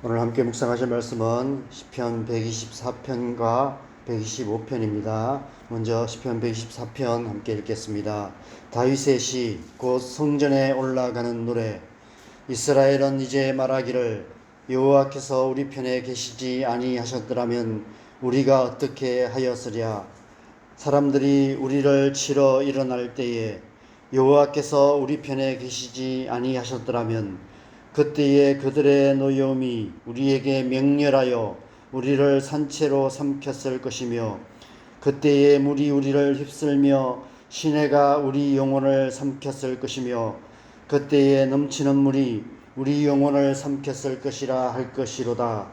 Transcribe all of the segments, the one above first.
오늘 함께 묵상하실 말씀은 시편 124편과 125편입니다. 먼저 시편 124편 함께 읽겠습니다. 다윗의 시, 곧 성전에 올라가는 노래. 이스라엘은 이제 말하기를 여호와께서 우리 편에 계시지 아니하셨더라면 우리가 어떻게 하였으랴. 사람들이 우리를 치러 일어날 때에 여호와께서 우리 편에 계시지 아니하셨더라면 그때에 그들의 노여움이 우리에게 맹렬하여 우리를 산채로 삼켰을 것이며 그때에 물이 우리를 휩쓸며 시내가 우리 영혼을 삼켰을 것이며 그때에 넘치는 물이 우리 영혼을 삼켰을 것이라 할 것이로다.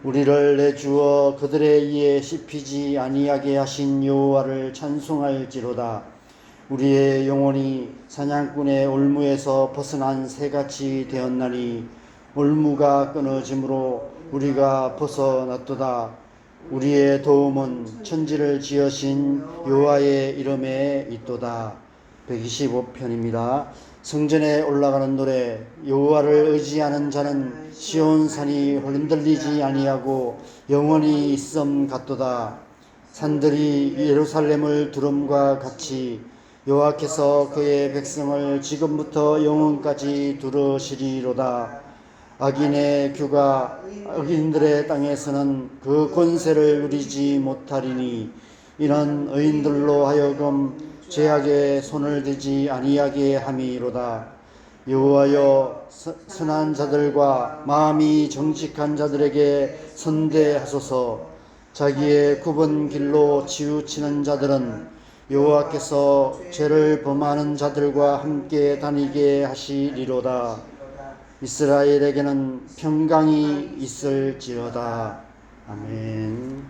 우리를 내주어 그들에 의해 씹히지 아니하게 하신 여호와를 찬송할지로다. 우리의 영혼이 사냥꾼의 올무에서 벗어난 새같이 되었나니 올무가 끊어짐으로 우리가 벗어났도다. 우리의 도움은 천지를 지으신 여호와의 이름에 있도다. 125편입니다. 성전에 올라가는 노래. 여호와를 의지하는 자는 시온산이 흔들리지 아니하고 영원히 있음 같도다. 산들이 예루살렘을 두름과 같이 여호와께서 그의 백성을 지금부터 영원까지 두르시리로다. 악인의 규가 악인들의 땅에서는 그 권세를 누리지 못하리니 이는 의인들로 하여금 죄악에 손을 대지 아니하게 함이로다. 여호와여, 선한 자들과 마음이 정직한 자들에게 선대하소서. 자기의 굽은 길로 치우치는 자들은 여호와께서 죄를 범하는 자들과 함께 다니게 하시리로다. 이스라엘에게는 평강이 있을지어다. 아멘.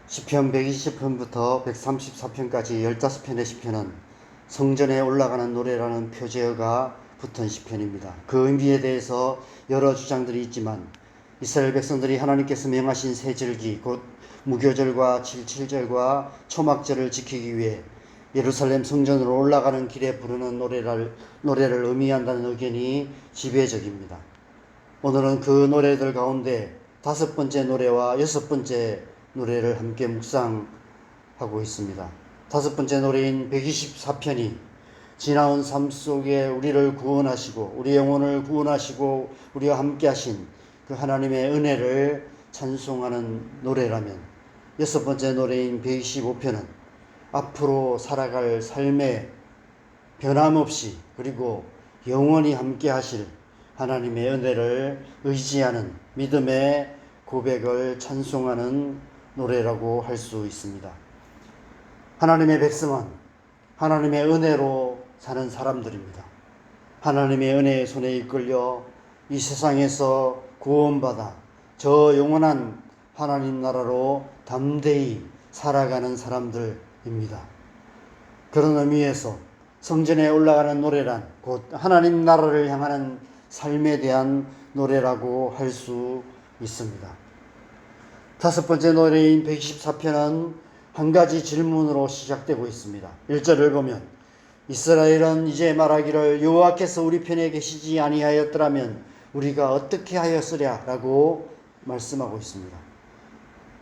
시편 120편부터 134편까지 15편의 시편은 성전에 올라가는 노래라는 표제어가 붙은 시편입니다. 그 의미에 대해서 여러 주장들이 있지만 이스라엘 백성들이 하나님께서 명하신 세 절기 곧 무교절과 칠칠절과 초막절을 지키기 위해 예루살렘 성전으로 올라가는 길에 부르는 노래를 의미한다는 의견이 지배적입니다. 오늘은 그 노래들 가운데 5번째 노래와 6번째 노래를 함께 묵상하고 있습니다. 5번째 노래인 124편이 지나온 삶 속에 우리를 구원하시고 우리 영혼을 구원하시고 우리와 함께 하신 그 하나님의 은혜를 찬송하는 노래라면 6번째 노래인 125편은 앞으로 살아갈 삶에 변함없이 그리고 영원히 함께 하실 하나님의 은혜를 의지하는 믿음의 고백을 찬송하는 노래라고 할 수 있습니다. 하나님의 백성은 하나님의 은혜로 사는 사람들입니다. 하나님의 은혜의 손에 이끌려 이 세상에서 구원받아 저 영원한 하나님 나라로 담대히 살아가는 사람들입니다. 그런 의미에서 성전에 올라가는 노래란 곧 하나님 나라를 향하는 삶에 대한 노래라고 할 수 있습니다. 5번째 노래인 124편은 한 가지 질문으로 시작되고 있습니다. 1절을 보면 이스라엘은 이제 말하기를 여호와께서 우리 편에 계시지 아니하였더라면 우리가 어떻게 하였으랴 라고 말씀하고 있습니다.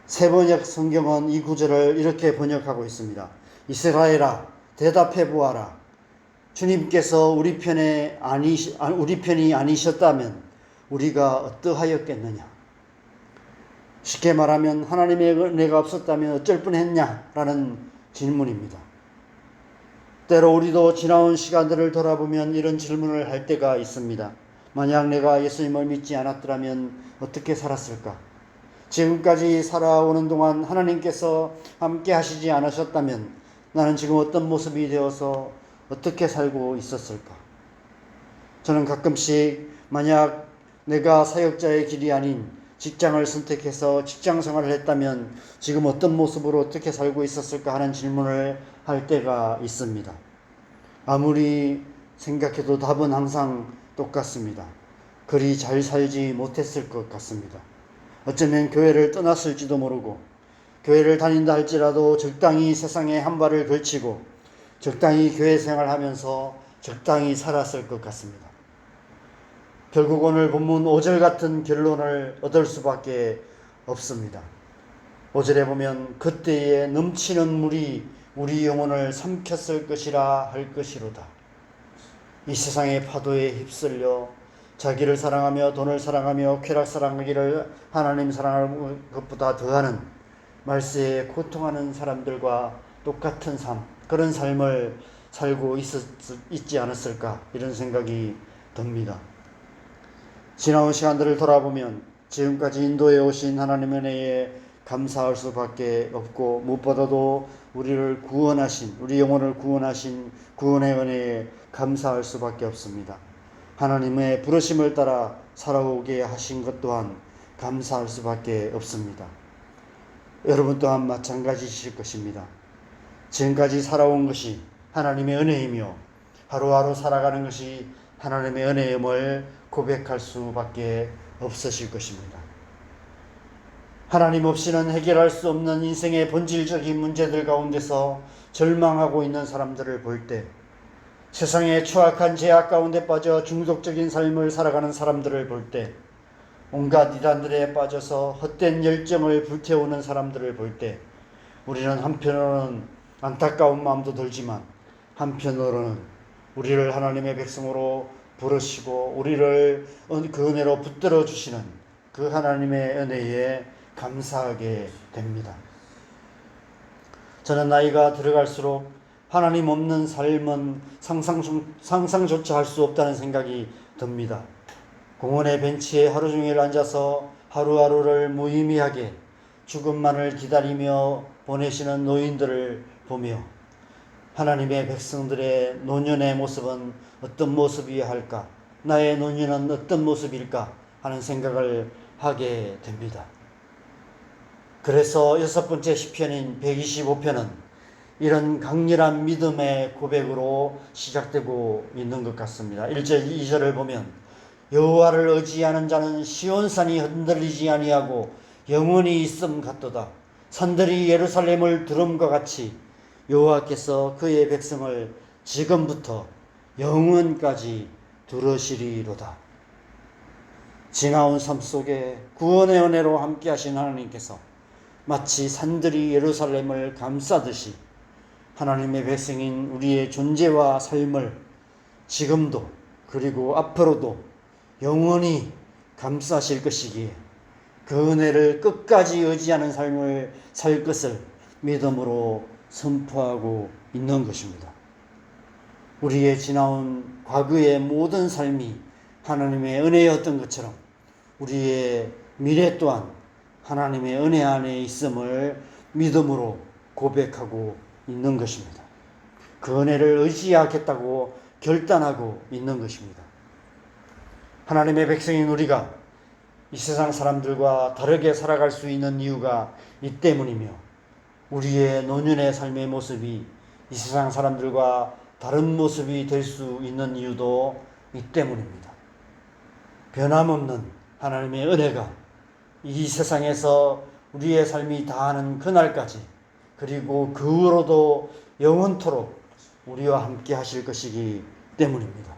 세번역 성경은 이 구절을 이렇게 번역하고 있습니다. 이스라엘아, 대답해 보아라. 주님께서 우리 편이 아니셨다면 우리가 어떠하였겠느냐. 쉽게 말하면 하나님의 은혜가 없었다면 어쩔 뻔했냐라는 질문입니다. 때로 우리도 지나온 시간들을 돌아보면 이런 질문을 할 때가 있습니다. 만약 내가 예수님을 믿지 않았더라면 어떻게 살았을까? 지금까지 살아오는 동안 하나님께서 함께 하시지 않으셨다면 나는 지금 어떤 모습이 되어서 어떻게 살고 있었을까? 저는 가끔씩 만약 내가 사역자의 길이 아닌 직장을 선택해서 직장 생활을 했다면 지금 어떤 모습으로 어떻게 살고 있었을까 하는 질문을 할 때가 있습니다. 아무리 생각해도 답은 항상 똑같습니다. 그리 잘 살지 못했을 것 같습니다. 어쩌면 교회를 떠났을지도 모르고 교회를 다닌다 할지라도 적당히 세상에 한 발을 걸치고 적당히 교회 생활하면서 적당히 살았을 것 같습니다. 결국 오늘 본문 5절 같은 결론을 얻을 수밖에 없습니다. 5절에 보면 그때에 넘치는 물이 우리 영혼을 삼켰을 것이라 할 것이로다. 이 세상의 파도에 휩쓸려 자기를 사랑하며 돈을 사랑하며 쾌락 사랑하기를 하나님 사랑하는 것보다 더하는 말세에 고통하는 사람들과 똑같은 삶, 그런 삶을 살고 있지 않았을까, 이런 생각이 듭니다. 지나온 시간들을 돌아보면 지금까지 인도해 오신 하나님의 은혜에 감사할 수밖에 없고, 무엇보다도 우리를 구원하신, 우리 영혼을 구원하신 구원의 은혜에 감사할 수밖에 없습니다. 하나님의 부르심을 따라 살아오게 하신 것 또한 감사할 수밖에 없습니다. 여러분 또한 마찬가지실 것입니다. 지금까지 살아온 것이 하나님의 은혜이며 하루하루 살아가는 것이 하나님의 은혜임을 고백할 수밖에 없으실 것입니다. 하나님 없이는 해결할 수 없는 인생의 본질적인 문제들 가운데서 절망하고 있는 사람들을 볼 때, 세상의 추악한 죄악 가운데 빠져 중독적인 삶을 살아가는 사람들을 볼 때, 온갖 이단들에 빠져서 헛된 열정을 불태우는 사람들을 볼 때, 우리는 한편으로는 안타까운 마음도 들지만 한편으로는 우리를 하나님의 백성으로 부르시고 우리를 그 은혜로 붙들어 주시는 그 하나님의 은혜에 감사하게 됩니다. 저는 나이가 들어갈수록 하나님 없는 삶은 상상조차 할 수 없다는 생각이 듭니다. 공원의 벤치에 하루 종일 앉아서 하루하루를 무의미하게 죽음만을 기다리며 보내시는 노인들을 보며 하나님의 백성들의 노년의 모습은 어떤 모습이어야 할까? 나의 노년은 어떤 모습일까? 하는 생각을 하게 됩니다. 그래서 6번째 시편인 125편은 이런 강렬한 믿음의 고백으로 시작되고 있는 것 같습니다. 1절, 2절을 보면 여호와를 의지하는 자는 시온산이 흔들리지 아니하고 영원히 있음 같도다. 산들이 예루살렘을 두름과 같이 여호와께서 그의 백성을 지금부터 영원까지 두르시리로다. 지나온 삶 속에 구원의 은혜로 함께 하신 하나님께서 마치 산들이 예루살렘을 감싸듯이 하나님의 백성인 우리의 존재와 삶을 지금도 그리고 앞으로도 영원히 감싸실 것이기에 그 은혜를 끝까지 의지하는 삶을 살 것을 믿음으로 선포하고 있는 것입니다. 우리의 지나온 과거의 모든 삶이 하나님의 은혜였던 것처럼 우리의 미래 또한 하나님의 은혜 안에 있음을 믿음으로 고백하고 있는 것입니다. 그 은혜를 의지하겠다고 결단하고 있는 것입니다. 하나님의 백성인 우리가 이 세상 사람들과 다르게 살아갈 수 있는 이유가 이 때문이며, 우리의 노년의 삶의 모습이 이 세상 사람들과 다른 모습이 될 수 있는 이유도 이 때문입니다. 변함없는 하나님의 은혜가 이 세상에서 우리의 삶이 다하는 그날까지, 그리고 그 후로도 영원토록 우리와 함께 하실 것이기 때문입니다.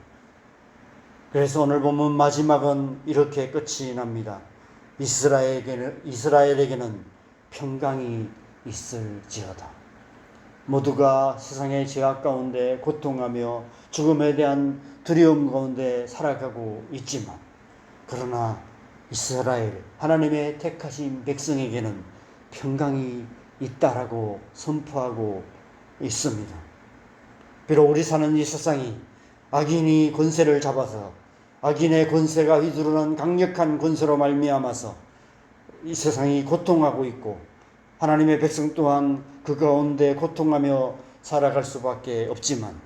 그래서 오늘 본문 마지막은 이렇게 끝이 납니다. 이스라엘에게는 평강이 있을지어다. 모두가 세상의 죄악 가운데 고통하며 죽음에 대한 두려움 가운데 살아가고 있지만, 그러나 이스라엘, 하나님의 택하신 백성에게는 평강이 있다라고 선포하고 있습니다. 비록 우리 사는 이 세상이 악인이 권세를 잡아서 악인의 권세가 휘두르는 강력한 권세로 말미암아서 이 세상이 고통하고 있고, 하나님의 백성 또한 그 가운데 고통하며 살아갈 수밖에 없지만,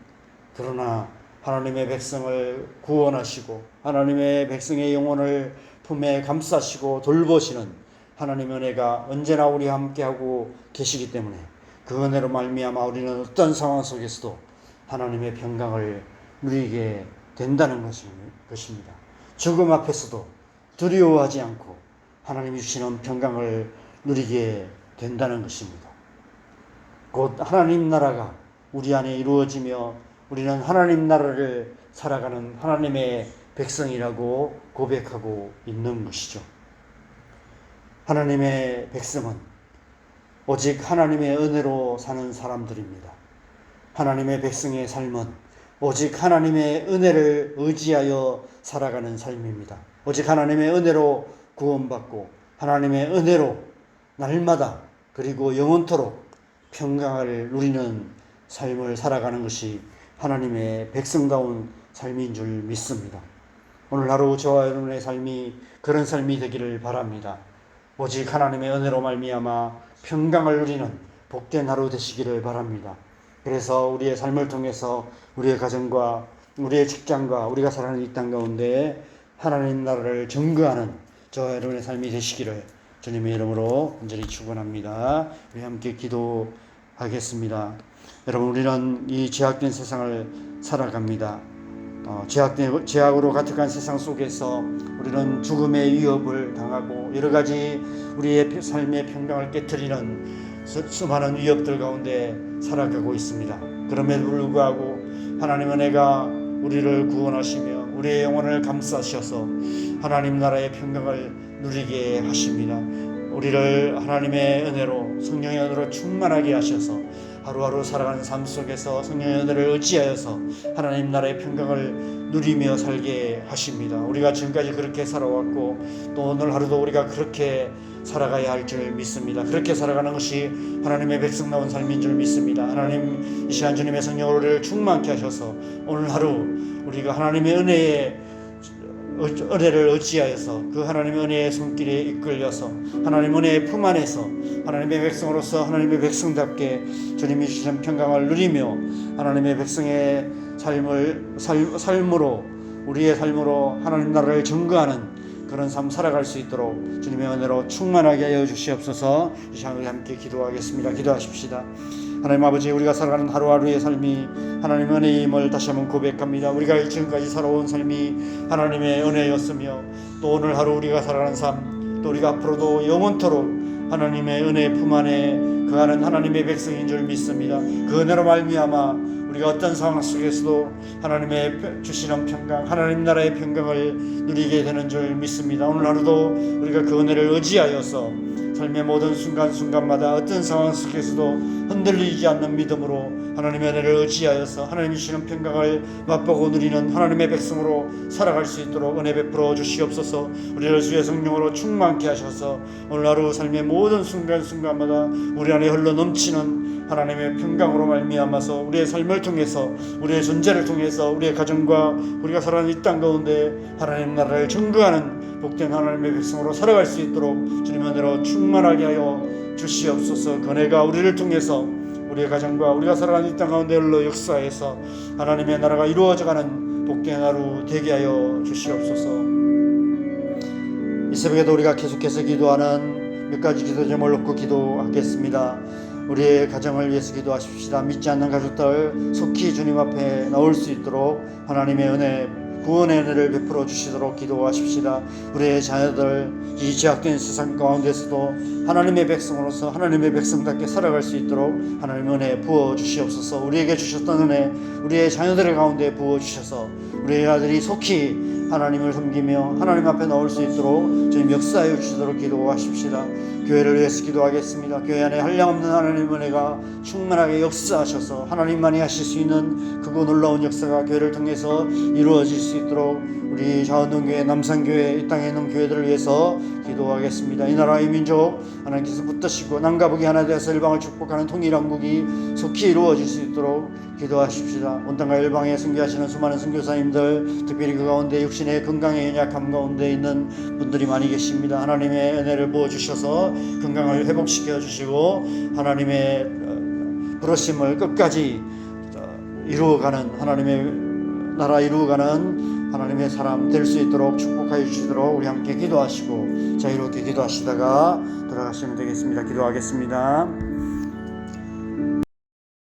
그러나 하나님의 백성을 구원하시고 하나님의 백성의 영혼을 품에 감싸시고 돌보시는 하나님의 은혜가 언제나 우리와 함께하고 계시기 때문에, 그 은혜로 말미암아 우리는 어떤 상황 속에서도 하나님의 평강을 누리게 된다는 것입니다. 죽음 앞에서도 두려워하지 않고 하나님이 주시는 평강을 누리게 된다는 것입니다. 곧 하나님 나라가 우리 안에 이루어지며 우리는 하나님 나라를 살아가는 하나님의 백성이라고 고백하고 있는 것이죠. 하나님의 백성은 오직 하나님의 은혜로 사는 사람들입니다. 하나님의 백성의 삶은 오직 하나님의 은혜를 의지하여 살아가는 삶입니다. 오직 하나님의 은혜로 구원받고 하나님의 은혜로 날마다 그리고 영원토록 평강을 누리는 삶을 살아가는 것이 하나님의 백성다운 삶인 줄 믿습니다. 오늘 하루 저와 여러분의 삶이 그런 삶이 되기를 바랍니다. 오직 하나님의 은혜로 말미암아 평강을 누리는 복된 하루 되시기를 바랍니다. 그래서 우리의 삶을 통해서 우리의 가정과 우리의 직장과 우리가 살아가는 이 땅 가운데 하나님 나라를 증거하는 저와 여러분의 삶이 되시기를 주님의 이름으로 간절히 축원합니다. 우리 함께 기도하겠습니다. 여러분, 우리는 이 죄악된 세상을 살아갑니다. 죄악으로 가득한 세상 속에서 우리는 죽음의 위협을 당하고 여러 가지 우리의 삶의 평강을 깨트리는 수많은 위협들 가운데 살아가고 있습니다. 그럼에도 불구하고 하나님은 은혜가 우리를 구원하시며 우리의 영혼을 감싸셔서 하나님 나라의 평강을 누리게 하십니다. 우리를 하나님의 은혜로 성령의 은혜로 충만하게 하셔서 하루하루 살아가는 삶 속에서 성령의 은혜를 의지하여서 하나님 나라의 평강을 누리며 살게 하십니다. 우리가 지금까지 그렇게 살아왔고 또 오늘 하루도 우리가 그렇게 살아가야 할 줄 믿습니다. 그렇게 살아가는 것이 하나님의 백성다운 삶인 줄 믿습니다. 하나님 이 시간 주님의 성령으로 우리를 충만케 하셔서 오늘 하루 우리가 하나님의 은혜를 의지하여서 그 하나님의 은혜의 손길에 이끌려서 하나님의 은혜의 품 안에서 하나님의 백성으로서 하나님의 백성답게 주님이 주신 평강을 누리며 하나님의 백성의 삶으로 우리의 삶으로 하나님 나라를 증거하는 그런 삶 살아갈 수 있도록 주님의 은혜로 충만하게 하여 주시옵소서. 이 시간 우리 함께 기도하겠습니다. 기도하십시다. 하나님 아버지, 우리가 살아가는 하루하루의 삶이 하나님의 은혜임을 다시 한번 고백합니다. 우리가 지금까지 살아온 삶이 하나님의 은혜였으며 또 오늘 하루 우리가 살아가는 삶, 또 우리가 앞으로도 영원토록 하나님의 은혜 품 안에 거하는 하나님의 백성인 줄 믿습니다. 그 은혜로 말미암아 우리가 어떤 상황 속에서도 하나님의 주시는 평강, 하나님 나라의 평강을 누리게 되는 줄 믿습니다. 오늘 하루도 우리가 그 은혜를 의지하여서 삶의 모든 순간순간마다 어떤 상황 속에서도 흔들리지 않는 믿음으로 하나님의 은혜를 의지하여서 하나님이 주시는 평강을 맛보고 누리는 하나님의 백성으로 살아갈 수 있도록 은혜 베풀어 주시옵소서. 우리를 주의 성령으로 충만케 하셔서 오늘 하루 삶의 모든 순간순간마다 우리 안에 흘러 넘치는 하나님의 평강으로 말미암아서 우리의 삶을 통해서 우리의 존재를 통해서 우리의 가정과 우리가 살아가는 이 땅 가운데 하나님 나라를 증거하는 복된 하나님의 백성으로 살아갈 수 있도록 주님의 은혜로 충만하게 하여 주시옵소서. 그 은혜가 우리를 통해서 우리의 가정과 우리가 살아가는 이 땅 가운데 흘러 역사해서 하나님의 나라가 이루어져가는 복된 하루 되게 하여 주시옵소서. 이 새벽에도 우리가 계속해서 기도하는 몇 가지 기도 제목을 놓고 기도하겠습니다. 우리의 가정을 위해서 기도하십시다. 믿지 않는 가족들 속히 주님 앞에 나올 수 있도록 하나님의 은혜, 구원의 은혜를 베풀어 주시도록 기도하십시다. 우리의 자녀들 이 죄악된 세상 가운데서도 하나님의 백성으로서 하나님의 백성답게 살아갈 수 있도록 하나님의 은혜 부어 주시옵소서. 우리에게 주셨던 은혜 우리의 자녀들 가운데 부어 주셔서 우리의 아들이 속히 하나님을 섬기며 하나님 앞에 나올 수 있도록 주님 역사하여 주시도록 기도하십시다. 교회를 위해서 기도하겠습니다. 교회 안에 한량없는 하나님의 은혜가 충만하게 역사하셔서 하나님만이 하실 수 있는 크고 놀라운 역사가 교회를 통해서 이루어질 수 있도록 우리 자원동교회, 남산교회, 이 땅에 있는 교회들을 위해서 기도하겠습니다. 이 나라의 민족 하나님께서 붙드시고 남과 북이 하나 되어서 일방을 축복하는 통일왕국이 속히 이루어질 수 있도록 기도하십시다. 온 땅과 일방에 선교하시는 수많은 선교사님들, 특별히 그 가운데 육신의 건강에 연약함 가운데 있는 분들이 많이 계십니다. 하나님의 은혜를 부어주셔서 건강을 회복시켜 주시고 하나님의 부르심을 끝까지 이루어가는 하나님의 나라 이루어가는 하나님의 사람 될 수 있도록 축복하여 주시도록 우리 함께 기도하시고 자유롭게 기도하시다가 돌아가시면 되겠습니다. 기도하겠습니다.